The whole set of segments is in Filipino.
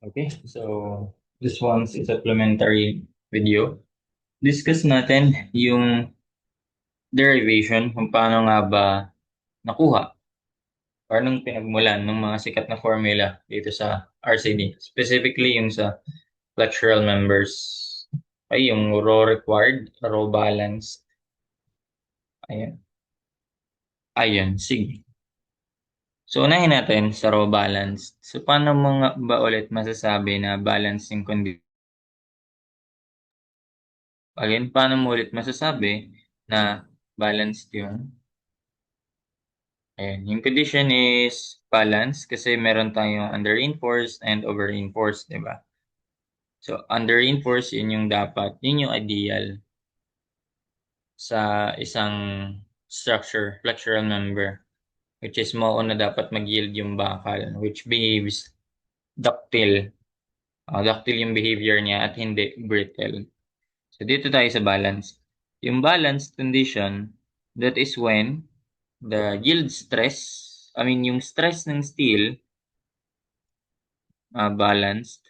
Okay, so this one's a supplementary video. Discuss natin yung derivation kung paano nga ba nakuha or nung pinagmulan ng mga sikat na formula dito sa RCD. Specifically yung sa flexural members. Ay, yung row required, row balanced. Ayan. Ayan, sige. So, unahin natin sa row balanced. So, paano mo nga ba ulit masasabi na balancing condition? Again, paano mo ulit masasabi na balanced yung ayan, yung condition is balance kasi meron tayong under-reinforced and over-reinforced, di ba? So, under-reinforced, yun yung dapat, yun yung ideal sa isang structure, flexural member, which is mauna dapat mag-yield yung bakal, which behaves ductile. Ductile yung behavior niya at hindi brittle. So, dito tayo sa balance. Yung balanced condition, that is when the yield stress, yung stress ng steel, balanced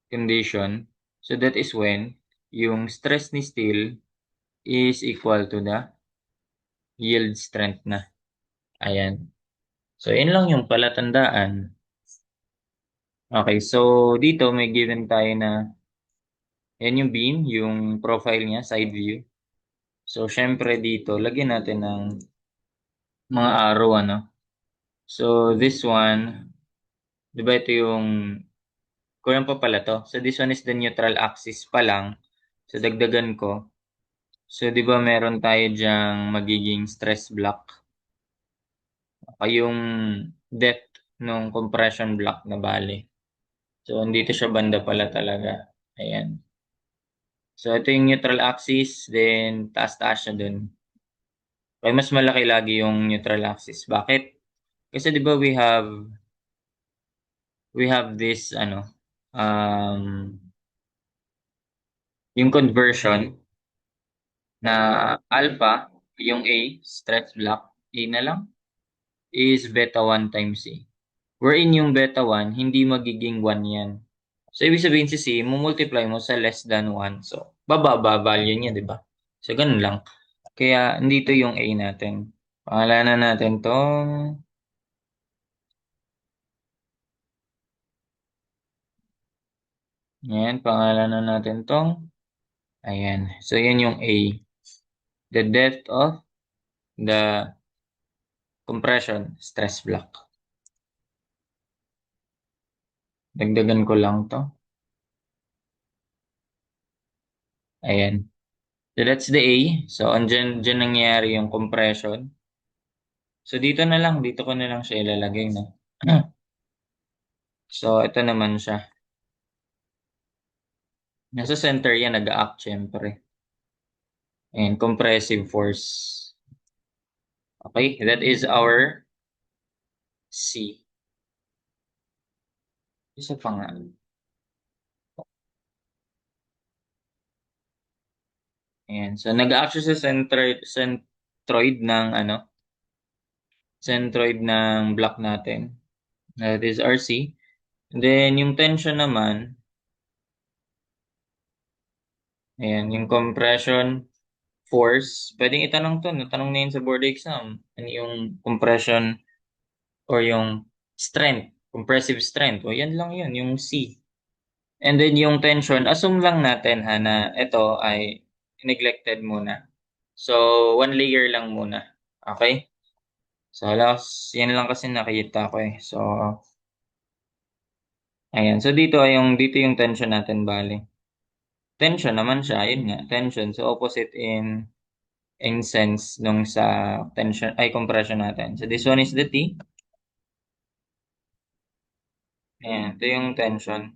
condition. So that is when yung stress ni steel is equal to the yield strength na. Ayan. So, yun lang yung palatandaan. Okay, so dito may given tayo na yan yung beam, yung profile niya, side view. So, syempre dito, lagyan natin ng mga arrow, ano. So, this one, di ba ito yung kulang pa pala to. So, this one is the neutral axis pa lang. So, dagdagan ko. So, di ba meron tayo diyang magiging stress block? Yung depth ng compression block na bali. So, dito siya banda pala talaga. Ayan. So, ito yung neutral axis. Then, taas-taas siya dun. Kaya mas malaki lagi yung neutral axis. Bakit? Kasi di ba we have this, yung conversion na alpha, yung A, stretch block, A na lang, is beta 1 times C. Wherein yung beta 1, hindi magiging 1 yan. So, ibig sabihin si C, multiply mo sa less than 1. So, bababa value niya, di ba? So, ganun lang. Kaya, nandito yung A natin. Pangalanan natin tong, ayan, pangalanan natin tong, ayan. So, yan yung A. The depth of the compression stress block. Dagdagan ko lang to. Ayan. So, that's the A. So, dyan nangyayari yung compression. So, dito na lang. Dito ko na lang siya ilalagay, no? So, ito naman siya. Nasa center yan, nag-act syempre. And compressive force. Okay, that is our C. Isa pa nga. Ayan. So, nag-act siya sa centroid ng, centroid ng block natin. That is RC. And then, yung tension naman, ayan, yung compression force. Pwedeng itanong to, natanong na yun sa board exam. Ano yung compression or yung strength, compressive strength. O yan lang yun, yung C. And then yung tension, assume lang natin ha na ito ay neglected muna. So, one layer lang muna. Okay? So, halos, yan lang kasi nakita ko eh. So, ayan. So, dito yung tension natin bali. Tension naman siya, yun nga, tension. So, opposite in sense nung sa tension, ay compression natin. So, this one is the T. Ayan, ito yung tension.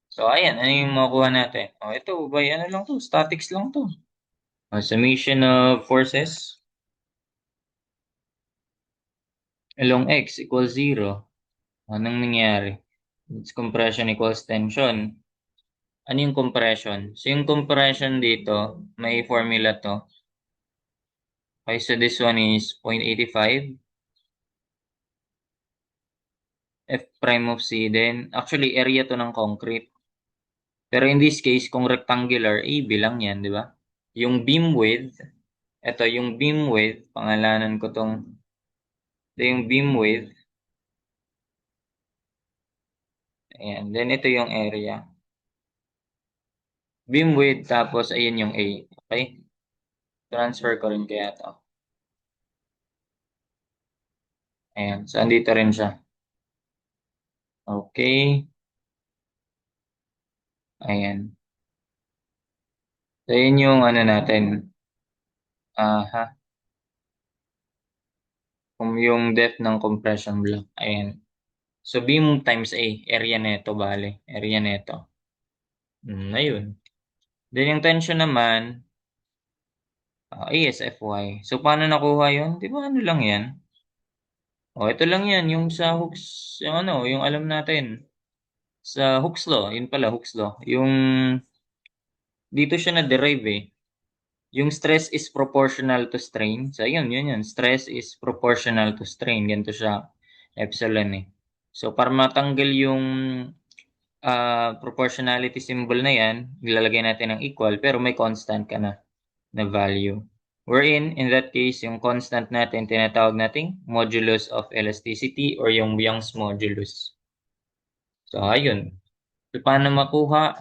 So, ayan, ano yung makuha natin? Ito, by ano lang to, statics lang to. Summation of forces along x equals 0. Anong nangyari? It's compression equals tension. Ano yung compression? So, yung compression dito, may formula to. Okay, so this one is 0.85. F prime of C, then actually area to ng concrete. Pero in this case, kung rectangular, AB lang yan, di ba? Yung beam width, ito yung beam width, pangalanan ko tong, ito yung beam width, ayan, then ito yung area. Beam width, tapos ayun yung A, okay? Transfer ko rin kaya to. Ayan, so andito rin siya. Okay, ayan. So yun yung ano natin, aha, kung yung depth ng compression block, ayan. So beam times A, area neto bale, area neto. Ayun. Then yung tension naman, ASFY. So paano nakuha yun? Di ba ano lang yan? Ito lang yan, yung sa Hooks, yung ano, yung alam natin. Sa Hooks law, yun pala, Hooks law. Yung, dito siya na-derive eh. Yung stress is proportional to strain. So yun. Stress is proportional to strain. Ganito siya, epsilon eh. So para matanggal yung proportionality symbol na yan, nilalagay natin ng equal, pero may constant ka na value. Wherein, in that case, yung constant natin, tinatawag nating modulus of elasticity or yung Young's modulus. So, ayun. So, paano makuha?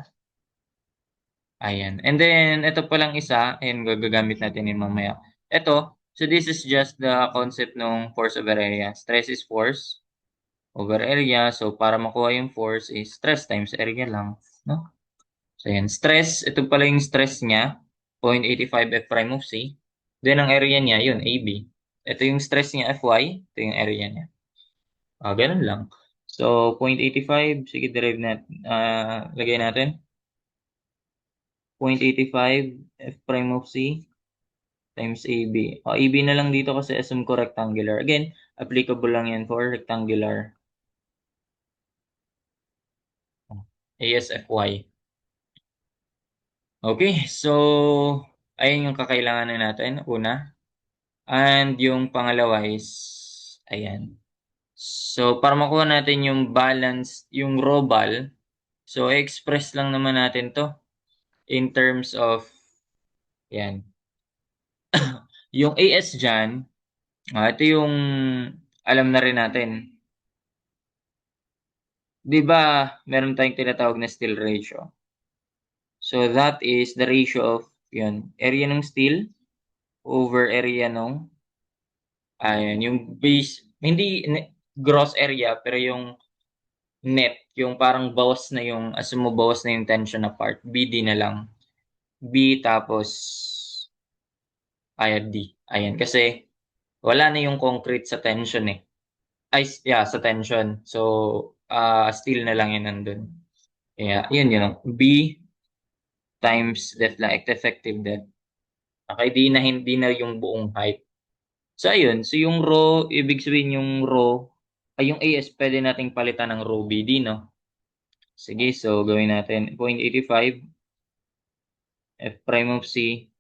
Ayan. And then, ito palang isa, ayan, gagamit natin yung mamaya. Ito, so this is just the concept ng force over area. Stress is force over area. So, para makuha yung force is stress times area lang. No? So, yan. Stress, ito pala yung stress niya, 0.85 F prime of C. Then, ang area niya, yun, AB. Ito yung stress niya, Fy. Ito yung area niya. Ganun lang. So, 0.85, sige, derive natin. Lagay natin. 0.85 F prime of C times AB. AB na lang dito kasi assume ko rectangular. Again, applicable lang yan for rectangular. ASFY. Okay, so, ayun yung kakailanganin natin. Una. And yung pangalawa is, ayan. So, para makuha natin yung balance, yung raw ball, so, express lang naman natin to in terms of, yan. Yung AS dyan, ito yung alam na rin natin. Di ba, meron tayong tinatawag na steel ratio. So, that is the ratio of, yun, area ng steel over area ng, ayan, yung base, hindi gross area, pero yung net, yung parang bawas na yung, as mo bawas na yung tension na part, BD na lang. B tapos, ayan, D. Ayan, kasi wala na yung concrete sa tension eh. Ay, yeah, sa tension. So, steel na lang yun nandun. Yeah, yun. B times depth lang, effective depth. Okay, hindi na yung buong height. So, ayun. So, yung row, ibig sabihin yung row, ay yung AS, pwede nating palitan ng row BD, no? Sige, so gawin natin 0.85 F prime of C.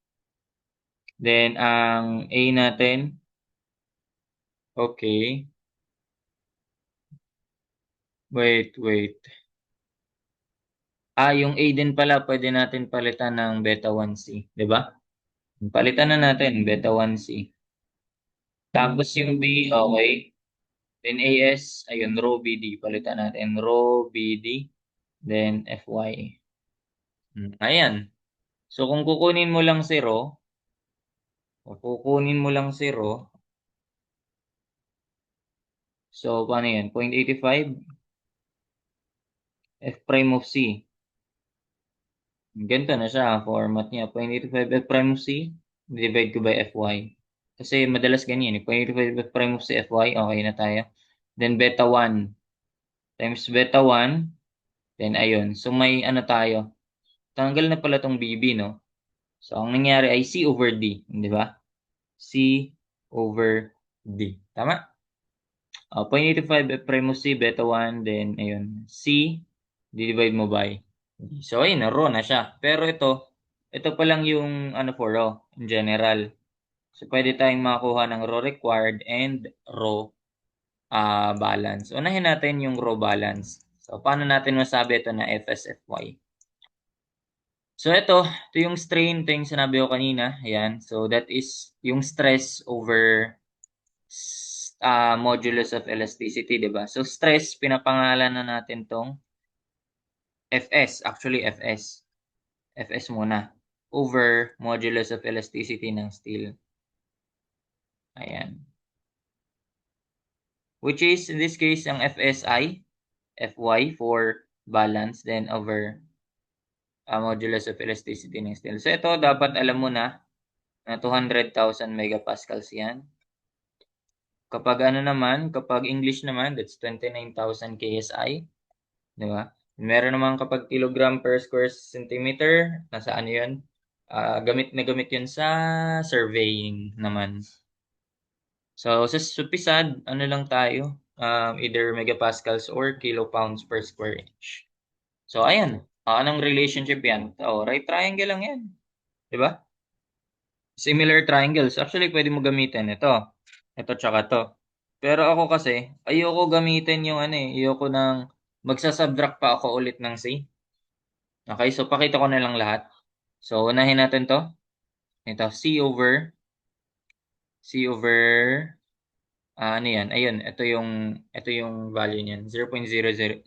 Then, ang A natin, okay. Wait. Yung A din pala, pwede natin palitan ng beta 1C, di ba? Palitan na natin, beta 1C. Tapos yung B, okay. Then AS, ayun, row BD. Palitan natin, row BD. Then FY. Ayan. So, kung kukunin mo lang si row, so, paano yan? 0.85 F prime of C. Ganito na siya, format niya. 0.85 F prime of C, divide ko by Fy. Kasi madalas ganyan eh. 0.85 F prime of C Fy, okay na tayo. Then beta 1 times beta 1, then ayun. So may ano tayo. Tanggal na pala tong BB, no? So ang nangyari ay C over D, di ba? C over D. Tama? 0.85 F prime of C, beta 1, then ayun. C, divide mo by So, ayun, raw na siya. Pero ito pa lang yung ano for raw in general. So, pwede tayong makakuha ng raw required and raw balance. Unahin natin yung row balance. So, paano natin masabi ito na FSFY? So, ito yung strain, ito yung sinabi ko kanina. Ayan. So, that is yung stress over modulus of elasticity, di ba? So, stress, pinapangalan na natin tong Fs. Actually, Fs. Fs muna. Over modulus of elasticity ng steel. Ayan. Which is, in this case, ang FSI, Fy for balance, then over modulus of elasticity ng steel. So, ito, dapat alam mo na 200,000 megapascals yan. Kapag kapag English naman, that's 29,000 KSI. Di ba? Meron naman kapag kilogram per square centimeter, nasa ano yun? Gamit na gamit yun sa surveying naman. So, sa supisad, ano lang tayo? Either megapascals or kilopounds per square inch. So, ayan. Anong relationship yan? Right triangle lang yan. Di ba? Similar triangles. Actually, pwede mo gamitin ito. Ito tsaka to. Pero ako kasi, ayoko gamitin yung ayoko nang magsasubtract pa ako ulit ng C. Okay, so pakita ko na lang lahat. So, unahin natin to. Ito, C over, ano yan? Ayun, ito yung value niyan. 0.003.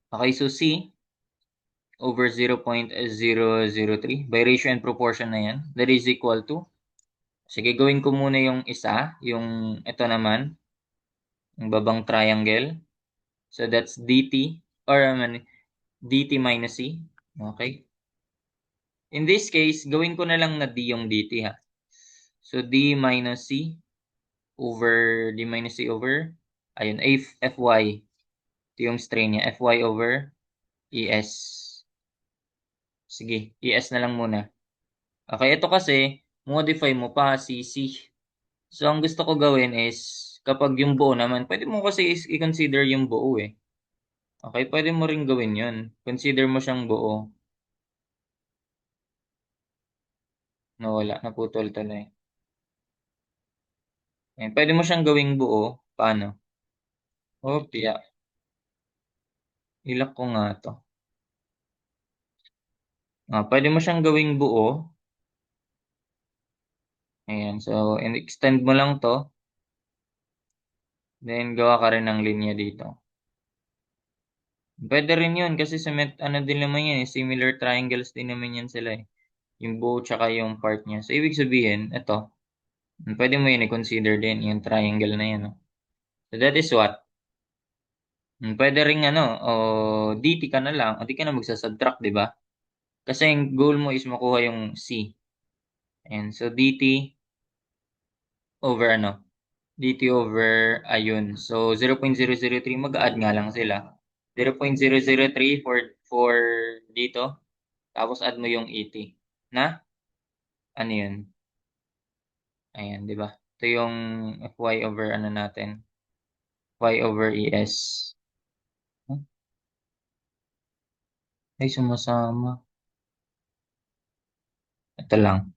Okay, so C over 0.003. By ratio and proportion na yan. That is equal to, sige, gawin ko muna yung isa. Yung ito naman, yung babang triangle. So, that's dt, or dt minus C. Okay. In this case, gawin ko na lang na d yung dt ha. So, d minus C over, ayun, Fy. Ito yung strain niya. Fy over Es. Sige, Es na lang muna. Okay, ito kasi, modify mo pa CC. So, ang gusto ko gawin is, kapag yung buo naman, pwede mo kasi i-consider yung buo eh. Okay, pwede mo rin gawin yun. Consider mo siyang buo. Nawala, naputol tuloy. Ayan, pwede mo siyang gawing buo. Paano? Opya. Ilak ko nga to. Pwede mo siyang gawing buo. Ayan, so extend mo lang to. Then, gawa ka rin ng linya dito. Pwede rin yun kasi ano din naman yan eh. Similar triangles din naman yan sila eh. Yung buo tsaka yung part niya. So, ibig sabihin, ito. Pwede mo yun i-consider din yung triangle na yan. No? So, that is what? Pwede rin dt ka na lang. O di ka na magsasubtract, di ba? Kasi yung goal mo is makuha yung C. And so, dt over dt over ayun. So, 0.003, mag-add nga lang sila. 0.003 for dito. Tapos add mo yung ET. Na? Ano yun? Ayan, di ba? Ito yung Fy over natin. Y over ES. Huh? Ay, sumasama. Ito lang.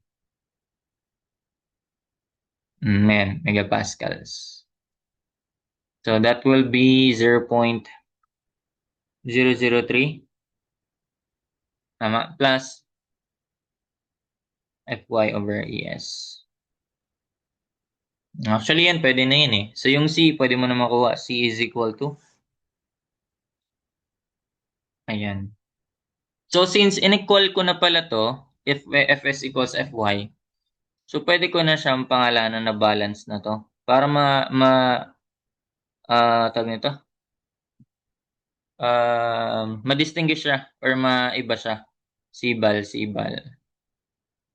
Ayan, megapascals. So, that will be 0.003. Tama? Plus Fy over ES. Actually, yan, pwede na yun eh. So, yung C, pwede mo na makuha. C is equal to, ayan. So, since inequal ko na pala to, if Fs equals Fy, so pwede ko na siyang pangalanan na balance na to. Para tawag nito, ma-distinguish siya or maiba siya. Sibal.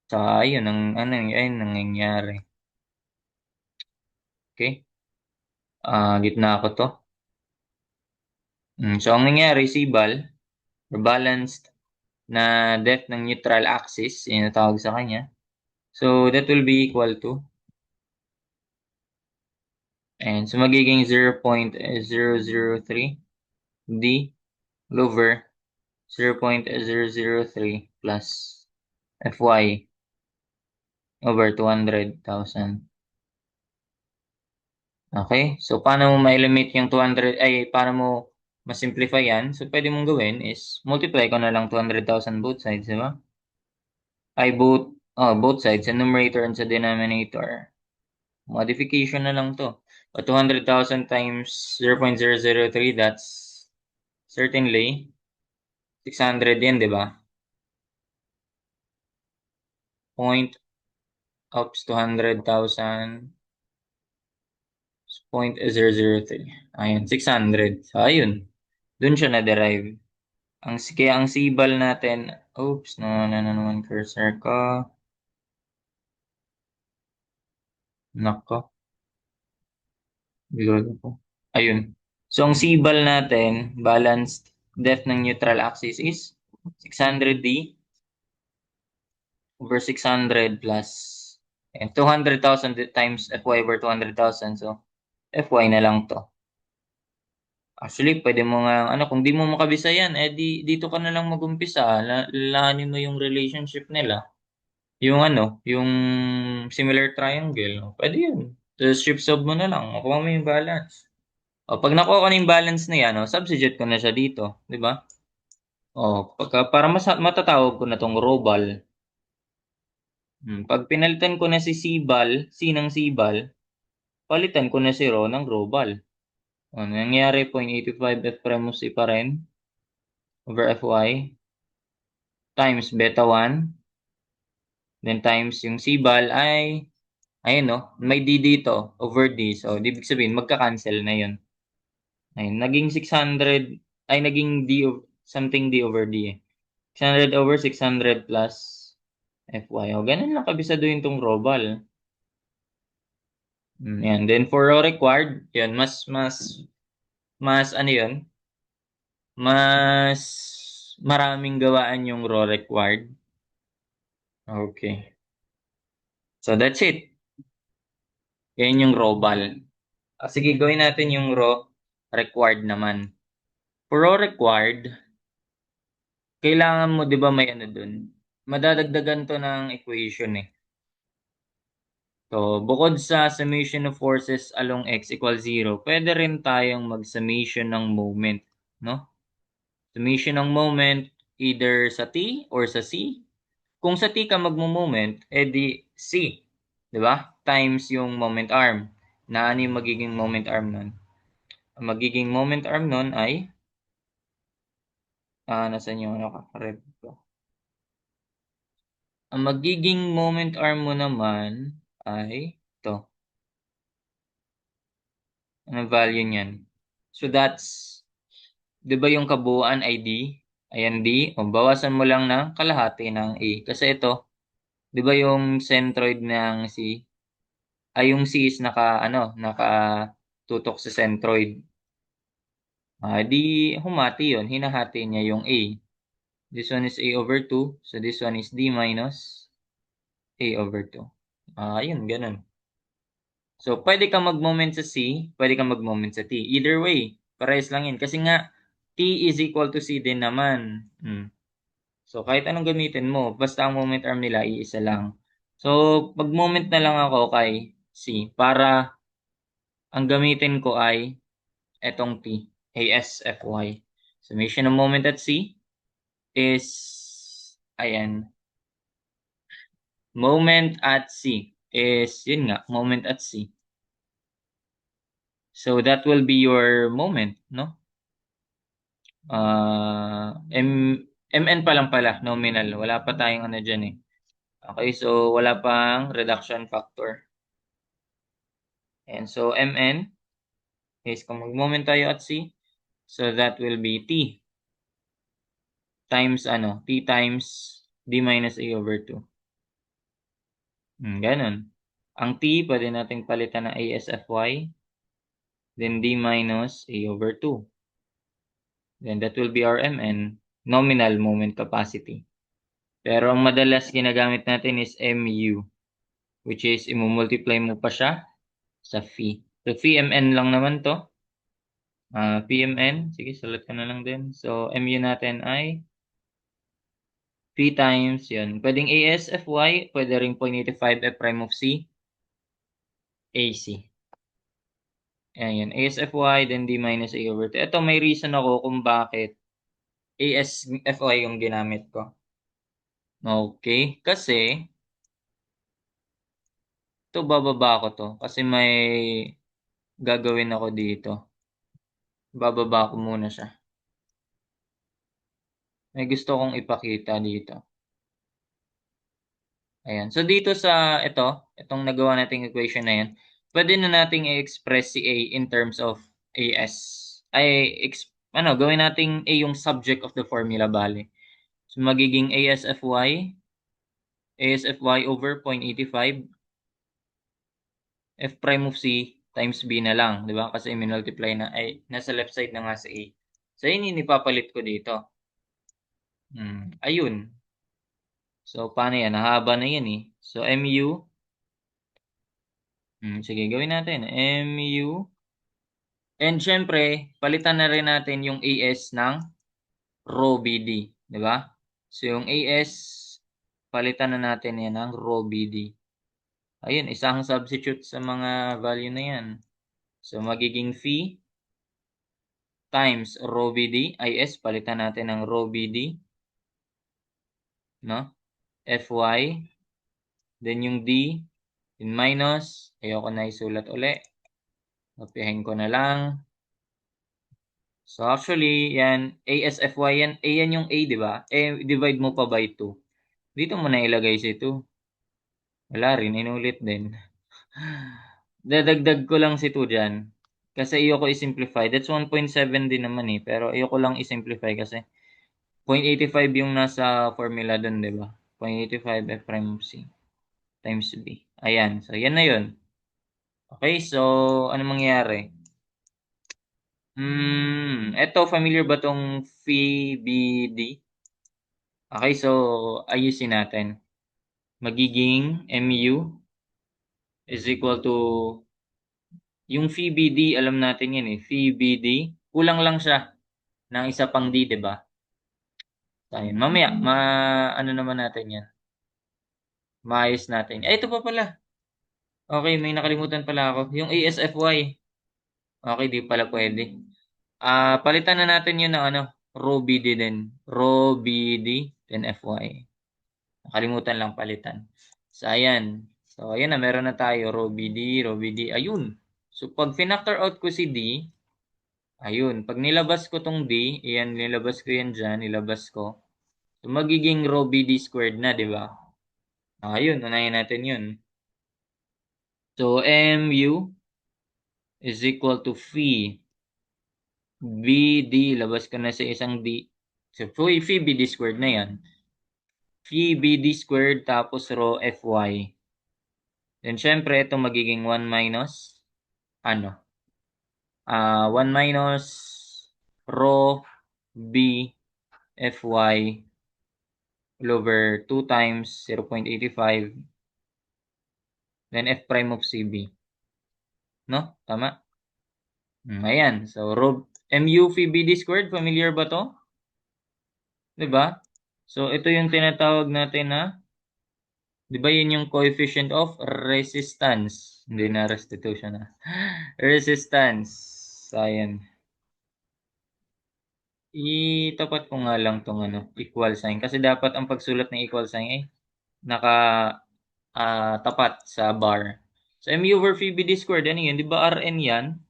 Tsaka, ayun, ayun, nangyayari. Okay? Gitna ko to. So, ang nangyari, sibal, or balanced na depth ng neutral axis, yun ang tawag sa kanya. So, that will be equal to, and so magiging 0.003 d over 0.003 plus Fy over 200,000. Okay? So, paano mo ma-eliminate yung 200, ay, paano mo ma-simplify yan? So, pwede mong gawin is, multiply ko na lang 200,000 both sides, di ba? Ay, both sides, sa numerator and sa denominator. Modification na lang to. O 200,000 times 0.003, that's certainly 600 yan, di ba? Point, oops, 200,000 0.003. Ayun, 600. So, ayun. Doon siya na-derive. Kaya ang sibal natin, oops, na naman cursor ko. Nako, lolo ko. Ayun. So, ang sibal natin, balanced depth ng neutral axis is 600D over 600 plus and 200,000 times Fy over 200,000. So, Fy na lang to. Actually, pwede mo nga, kung di mo makabisa yan, dito ka na lang mag-umpisa. Lalahanin mo yung relationship nila. Yung similar triangle. Pwede yun. So, strip solve mo na lang. Makuha mo yung balance. O, pag nakuha ko na yung balance na yan, substitute ko na siya dito. Di ba? Para matatawag ko na tong robal. Pag pinalitan ko na si Sibal, C ng Sibal, palitan ko na si Ro ng Robal. Nangyari 0.85 F prime of C pa rin over Fy times beta 1 then times yung Sibal ay ayun no, may D dito over D. So, ibig sabihin magka-cancel na yun. Ayun, naging 600 ay naging something D over D eh. 600 over 600 plus Fy. Ganun lang kabisaduhin tong Robal. Yan. Then for raw required, yun, mas ano yun, mas maraming gawaan yung raw required. Okay. So that's it. Yan yung robal. Sige, gawin natin yung raw required naman. For raw required, kailangan mo, di ba may ano dun? Madadagdagan to ng equation eh. So, bukod sa summation of forces along x equals 0, pwede rin tayong mag-summation ng moment, no? Summation ng moment either sa t or sa c. Kung sa t ka magmo-moment, edi c, 'di ba? Times yung moment arm. Na ano yung magiging moment arm nun? Ang magiging moment arm nun ay nasan yung red ko? Ang magiging moment arm mo naman ay ito. Ano value niyan? So that's, 'di ba yung kabuuan ay D? Ayan D. O bawasan mo lang ng kalahati ng A. Kasi ito, 'di ba yung centroid ng C? Ay yung C is naka tutok sa centroid. Di humati yun. Hinahati niya yung A. This one is A over 2. So this one is D minus A over 2. Yun, ganun. So, pwede ka mag-moment sa C, pwede ka mag-moment sa T. Either way, parehas lang yun. Kasi nga, T is equal to C din naman. So, kahit anong gamitin mo, basta ang moment arm nila, iisa lang. So, mag-moment na lang ako kay C para ang gamitin ko ay etong T, ASFY. Summation ng moment at C is, ayan, moment at C is, yun nga, moment at C. So, that will be your moment, no? MN pa lang pala, nominal. Wala pa tayong ano dyan eh. Okay, so wala pang reduction factor. And so, MN is kung mag-moment tayo at C, so that will be T times T times D minus A over 2. Ganun. Ang T, pwede nating palitan ng ASFY, then D minus A over 2. Then that will be our MN, nominal moment capacity. Pero ang madalas ginagamit natin is MU, which is imumultiply mo pa siya sa phi. So, phi mn lang naman to. PMN, sige, sulat ka na lang din. So, MU natin ay phi times, yun. Pwedeng ASFY, pwede rin 0.85 F prime of C, AC. Ayan, ASFY, then D minus A over 2. Ito, may reason ako kung bakit ASFY yung ginamit ko. Okay, kasi ito bababa ko to kasi may gagawin ako dito. Bababa ko muna siya. May gusto kong ipakita dito. Ayan. So dito sa itong nagawa nating equation na yan, pwede na nating i-express si A in terms of AS. Gawin nating A yung subject of the formula bale. So magiging ASFY over 0.85 F prime of C times B na lang, di ba? Kasi minultiply na, nasa left side na nga sa A. So yun yung ipapalit ko dito. Ayun. So paano yan? Nahaba na yan eh. So MU, sige gawin natin. MU, and syempre, palitan na rin natin yung AS ng rho BD, di ba? So yung AS, palitan na natin yan ng rho BD. Ayun, isang substitute sa mga value na yan. So magiging phi times rho BD, IS, palitan natin ng rho BD, no? Fy, then yung D, in minus, ayoko na isulat uli. Kopihin ko na lang. So actually, yan, ASFY yan, A yan yung A, di ba? Divide mo pa by 2. Dito mo na ilagay si 2. Wala rin, inulit din. Dadagdag ko lang si 2 dyan. Kasi ayoko i-simplify. That's 1.7 din naman eh. Pero ayoko lang i-simplify kasi 0.85 yung nasa formula dun, di ba? 0.85 F prime of C times B. Ayan. So, yan na yun. Okay, so, ano mangyayari? Eto, familiar ba tong phi BD? Okay, so, ayusin natin. Magiging MU is equal to, yung phi BD, alam natin yan eh. Phi BD, kulang lang siya ng isa pang D, di ba? Ayun, mamaya, ano naman natin yan? Maayos natin. Ito pa pala. Okay, may nakalimutan pala ako. Yung ASFY. Okay, di pala pwede. Palitan na natin yun ng rho BD din. Rho BD, then FY. Nakalimutan lang palitan. So, ayan. So, ayan na, meron na tayo. Rho BD, Rho BD. Ayun. So, pag finactor out ko si D, ayun. Pag nilabas ko tong D, ayan, nilabas ko yan dyan, nilabas ko. So, magiging rho BD squared na, di ba? Ayun, unahin natin yun. So, MU is equal to phi BD, labas ka na sa isang D. So, phi BD squared na yan. Phi BD squared tapos rho FY. Then, syempre, ito magiging 1 minus, 1 minus rho B FY all over 2 times 0.85 then F prime of CB. No? Tama? Ayan. So, rho MU phi BD squared, familiar ba to? Diba? So, ito yung tinatawag natin na, diba yun yung coefficient of resistance? Hindi na restitution na. Resistance. Ayan. Itapat ko nga lang tong equal sign. Kasi dapat ang pagsulat ng equal sign ay tapat sa bar. So, mu over phi BD squared, ano yun? Di ba Rn yan?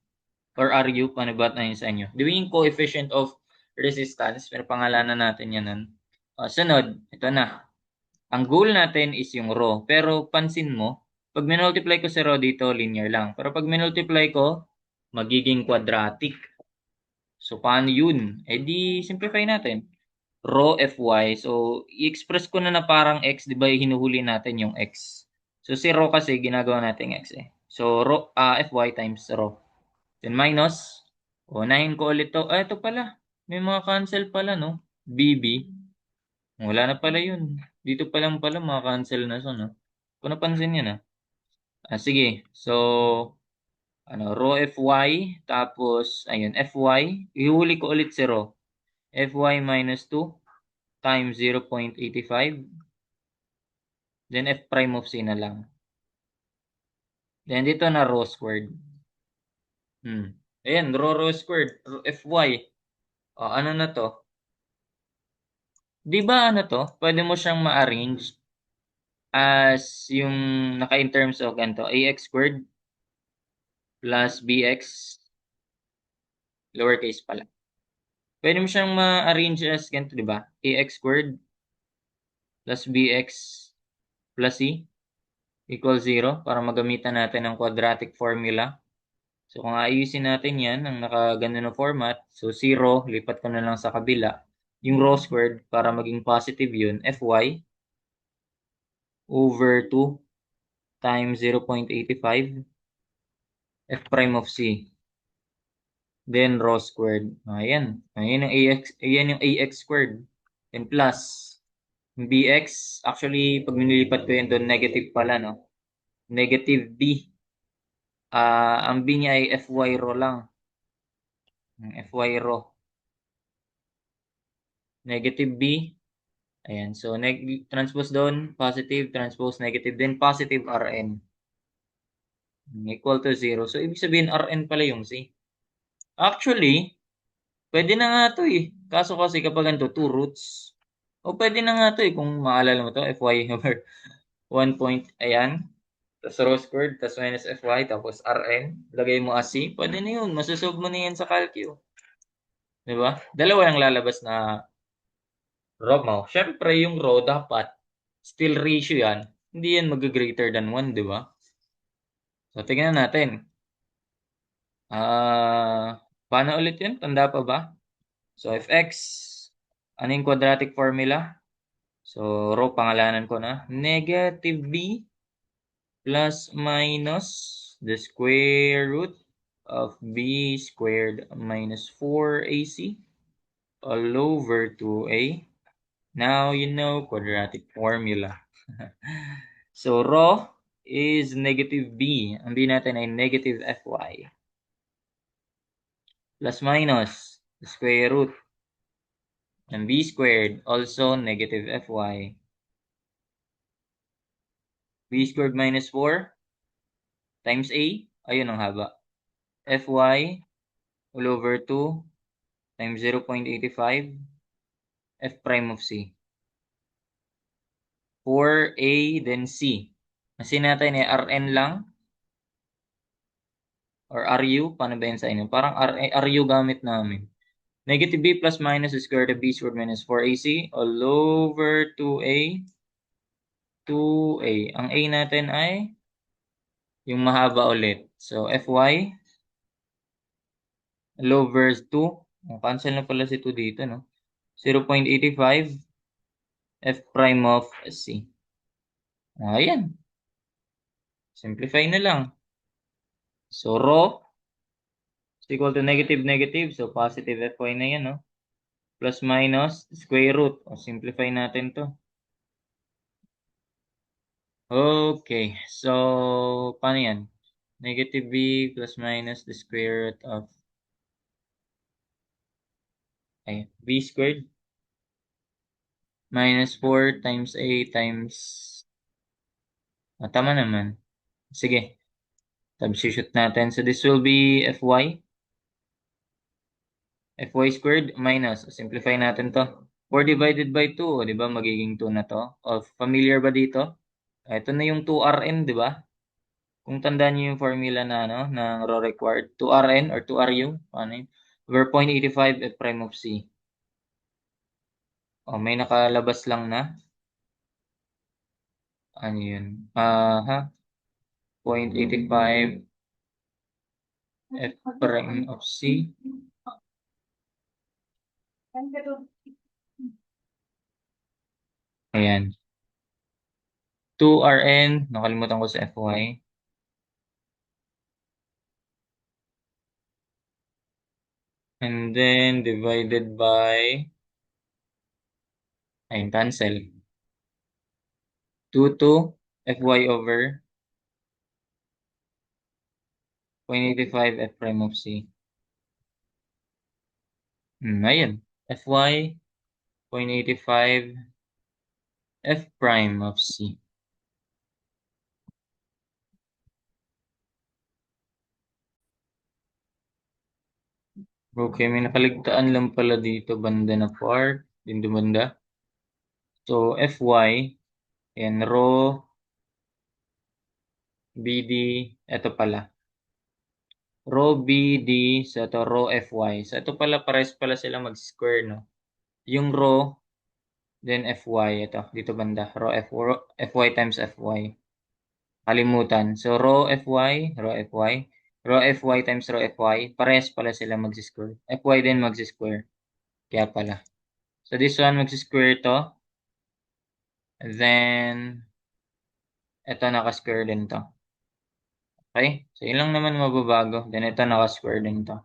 Or Ru? Paano ba na yun sa inyo? Di ba yung coefficient of resistance? Pero pangalanan natin yan nun. Sunod, ito na. Ang goal natin is yung rho. Pero pansin mo, pag minultiply ko si rho dito, linear lang. Pero pag minultiply ko, magiging quadratic. So, paano yun? Di, simplify natin. Rho Fy. So, i-express ko na parang x, di ba hinuhuli natin yung x. So, si rho kasi ginagawa natin x eh. So, Fy times rho. Then minus, unahin ko ulit to. Ito pala. May mga cancel pala, no? BB. Wala na pala yun. Dito pa lang pala mga cancel na so, no? Kung napansin yun, sige. So, rho Fy, tapos, ayun, Fy. Ihuli ko ulit si rho. Fy minus 2 times 0.85. Then F prime of C na lang. Then dito na rho squared. Ayan, rho squared, Fy. O, ano na to? Di ba ano to? Pwede mo siyang ma-arrange as yung naka-in terms of ganito, ax squared plus bx, lowercase pala. Pwede mo siyang ma-arrange as ganito, di ba? Ax squared plus bx plus c equals 0 para magamitan natin ang quadratic formula. So kung ayusin natin yan, ang nakagano na format, so 0, lipat ko na lang sa kabila. Yung rho squared, para maging positive yun, Fy over 2 times 0.85 f prime of c. Then rho squared. Ayan. Ayan yung ax squared. Then plus bx. Actually, pag nilipat ko yun doon, negative pala, no? Negative b. Ang b niya ay fy rho lang. Fy rho. Negative b. Ayan. So, transpose doon, positive, transpose negative, then positive Rn. Equal to 0. So, ibig sabihin, Rn pala yung C. Actually, pwede na nga to eh. Kaso kasi kapag ganito, 2 roots. O pwede na nga to eh, kung maalala mo to, Fy over 1 point, ayan. Tapos rho squared, tapos minus Fy, tapos Rn. Lagay mo as C. Pwede na yun. Masusolve mo na yan sa calcu. Diba? Dalawa yung lalabas na rho mo. Siyempre, yung rho dapat still ratio yan. Hindi yan mag-greater than 1, di ba? So, tingnan natin. Paano ulit yun? Tanda pa ba? So, if x, ano yung quadratic formula? So, rho, pangalanan ko na. Negative b plus minus the square root of b squared minus 4ac all over 2a. Now you know quadratic formula. So, rho is negative b. Ang b natin ay negative fy. Plus minus the square root ng b squared, also negative fy. B squared minus 4 times a. Ayun ang haba. Fy all over 2 times 0.85 f prime of c. 4a then c. Kasi natin ay Rn lang or Ru. Paano ba yun sa inyo? Parang Ru gamit namin. Negative b plus minus the square root of b squared minus 4ac all over 2a. 2a. Ang a natin ay yung mahaba ulit. So, Fy all over 2. Cancel na pala si 2 dito, no? 0.85 f prime of c. Ayan. Simplify na lang. So, rho is equal to negative negative. So, positive Fy na yan, no? Plus minus square root. O, simplify natin to. Okay. So, paano yan? Negative b plus minus the square root of b squared minus 4 times a times tama naman. Sige. Substitute natin. So, this will be Fy. Fy squared minus. Simplify natin to. 4 divided by 2. O, di ba? Magiging 2 na to. O, familiar ba dito? Ito na yung 2Rn, di ba? Kung tandaan niyo yung formula na, ano, ng rho required. 2Rn or 2Ru. Ano yun? Over 0.85 f prime of c. O, may nakalabas lang na. Ano yun? 0.85 f prime of c. Ayan. 2Rn. Nakalimutan ko sa Fy. And then divided by, ayun, cancel. 2 to Fy over 0.85 f prime of c. Ayun. Fy 0.85 f prime of c. Okay, may nakaligtaan lang pala dito banda na part. Dito banda. So, Fy, yan, rho, BD, ito pala. Rho BD, so ito rho Fy. So, ito pala, pares pala sila mag-square, no? Yung rho, then Fy, ito, dito banda. Rho Fy times Fy. Kalimutan. So, rho Fy times rho Fy, pares pala sila mag-square. Fy din mag-square. Kaya pala. So, this one mag-square to. Then, ito naka-square din to. Okay? So, yun lang naman mababago. Then, ito naka-square din to.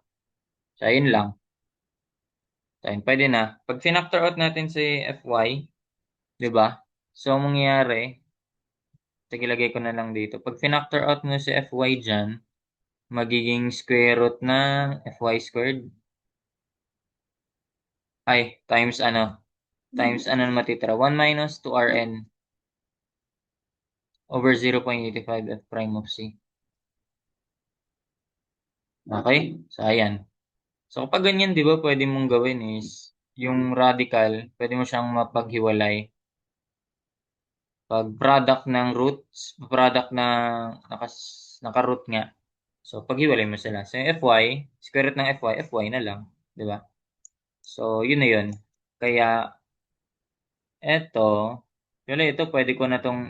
So, yun lang. So, yun, pwede na. Pag finactor out natin si Fy, di ba? So, ang mangyayari, sige, lagay ko na lang dito. Pag finactor out mo si Fy dyan, magiging square root ng Fy squared. Ay, times ano? Times ano na matitira? 1 minus 2Rn over 0.85 F prime of C. Okay? So, ayan. So, kapag ganyan, di ba, pwede mong gawin is, yung radical, pwede mo siyang mapaghiwalay. Pag product ng roots, product ng naka-root nga. So, paghiwalay mo sila. So, yung Fy, square root ng Fy na lang. Di ba? So, yun na yun. Kaya, eto, ito, pwede ko na tong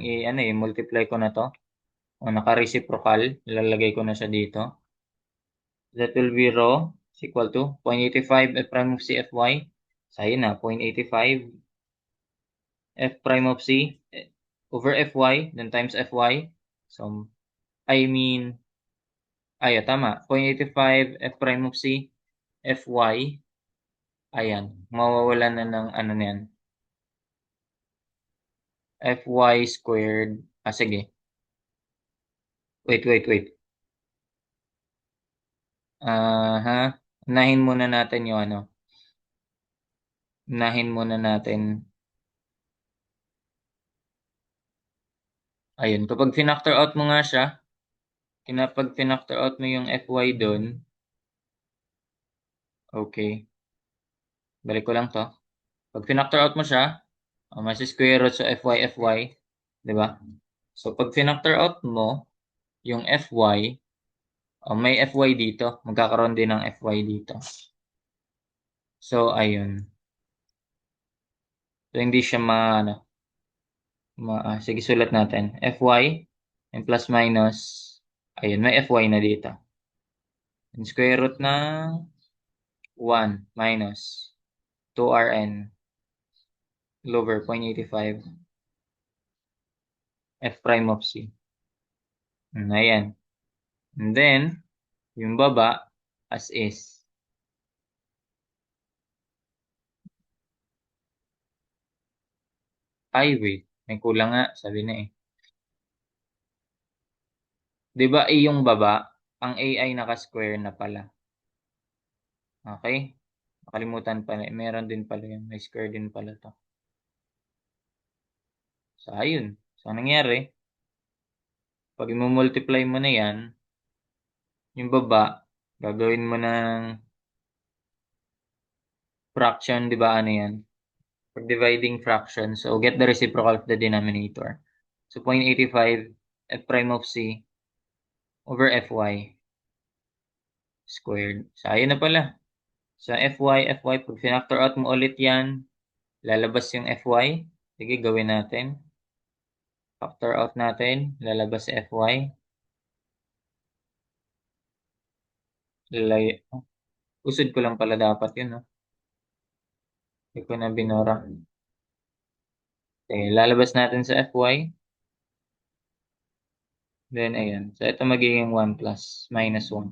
multiply ko na to. O, naka-reciprocal, ilalagay ko na siya dito. That will be rho is equal to 0.85 F prime of C Fy. So, ayun na, 0.85 F prime of C over Fy, then times Fy. So, I mean, tama. 0.85 F prime of C Fy. Ayan, mawawala na ng ano na yan. Fy squared. Sige. Wait. Unahin muna natin yung ano. Unahin muna natin. Ayun, kapag finactor out mo nga siya, pag finactor out mo yung Fy doon, okay. Balik ko lang to. Pag finactor out mo siya, mas square root sa Fy, di ba? So, pag finactor out mo yung Fy, may Fy dito. Magkakaroon din ng Fy dito. So, ayun. So, hindi siya sige, sulat natin. Fy, and plus minus, ayun, may Fy na dito. And square root ng 1 minus 2Rn over 0.85 F prime of C. Ayan. And then, yung baba, as is. Ay, wait. May kulang nga. Sabi na eh. Di ba A yung baba? Ang A ay naka-square na pala. Okay? Nakalimutan pala. Meron din pala yun. May square din pala to. So, ayun. So, anong nangyari? Pag i-multiply mo na yan, yung baba, gagawin mo ng fraction, di ba ano yan? For dividing fraction. So, get the reciprocal of the denominator. So, 0.85 F prime of C over Fy squared. So, ayun na pala. So, Fy, pag finactor out mo ulit yan, lalabas yung Fy. Sige, gawin natin. Factor out natin, lalabas si Fy. Usod ko lang pala dapat yun, no? Hindi ko na binura. Okay, lalabas natin sa Fy. Then, ayan. So, ito magiging 1 plus minus 1.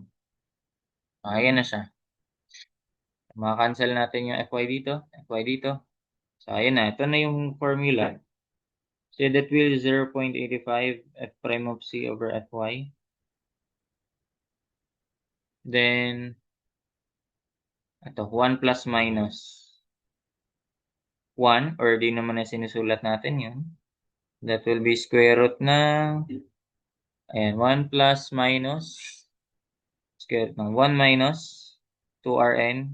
Ayan na siya. Maka-cancel natin yung Fy dito, Fy dito. So, ayan na. Ito na yung formula. So, that will 0.85 F prime of C over Fy. Then, ito, 1 plus minus 1, or di naman na sinusulat natin yun. That will be square root ng, ayan, 1 plus minus, square root ng 1 minus 2Rn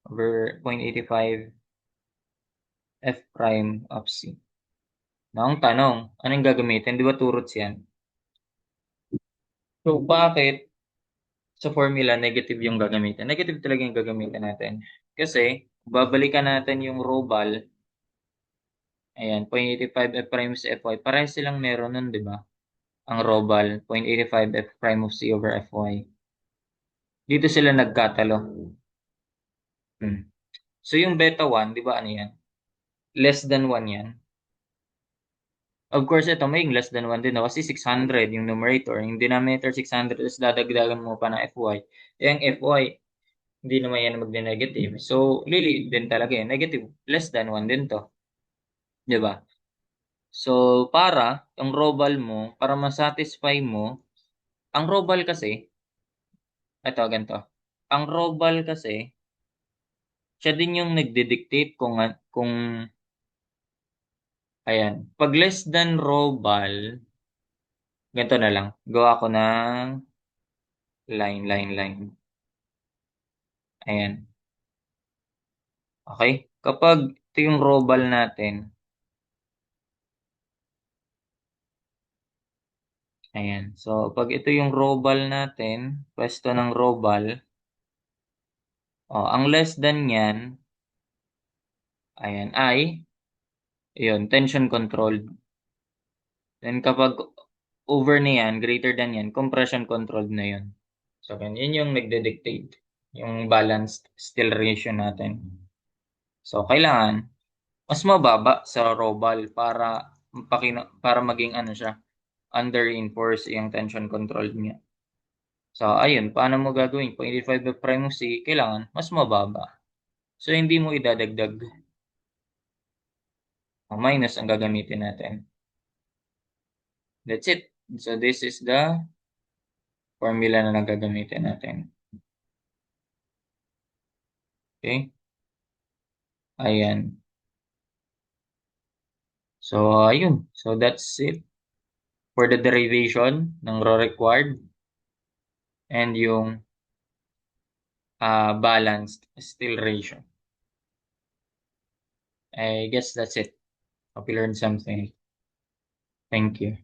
over 0.85 F prime of C. Now, ang tanong, anong gagamitin? Di ba two roots yan? So, bakit sa formula negative yung gagamitin? Negative talaga yung gagamitin natin. Kasi, babalikan natin yung row ball. Ayan, 0.85 F prime sa Fy. Parehas silang meron nun, di ba? Ang row ball, 0.85 F prime of C over Fy. Dito sila nagkatalo. So, yung beta 1, di ba ano yan? Less than 1 yan. Of course, ito may less than 1 din, no? Kasi 600 yung numerator. Yung denominator 600 is dadagdagan mo pa ng Fy. Yung Fy, hindi naman yan magne-negative. So, lili din talaga yan. Negative, less than 1 din to. Di ba? So, ang robal mo, para masatisfy mo, ang robal kasi, ito, ganito. Ang robal kasi, siya din yung nagde-dictate kung, ayan, pag less than robal, ganito na lang. Gawa ko ng line. Ayan. Okay? Kapag ito yung robal natin, ayan. So, pag ito yung robal natin, pwesto ng robal, ang less than yan, ayan, yun, tension controlled. Then kapag over na yan, greater than yan, compression controlled na yun. So, yun yung nagde-dictate, yung balanced still ratio natin. So, kailangan, mas mababa sa robal para maging ano siya, under-reinforce yung tension controlled niya. So, ayun, paano mo gagawin? 0.85 of prime of C, kailangan mas mababa. So, hindi mo idadagdag. Minus ang gagamitin natin. That's it. So, this is the formula na nagagamitin natin. Okay? Ayan. So, ayun. So, that's it for the derivation ng rho required and yung balanced still ratio. I guess that's it. Hope you learned something. Thank you.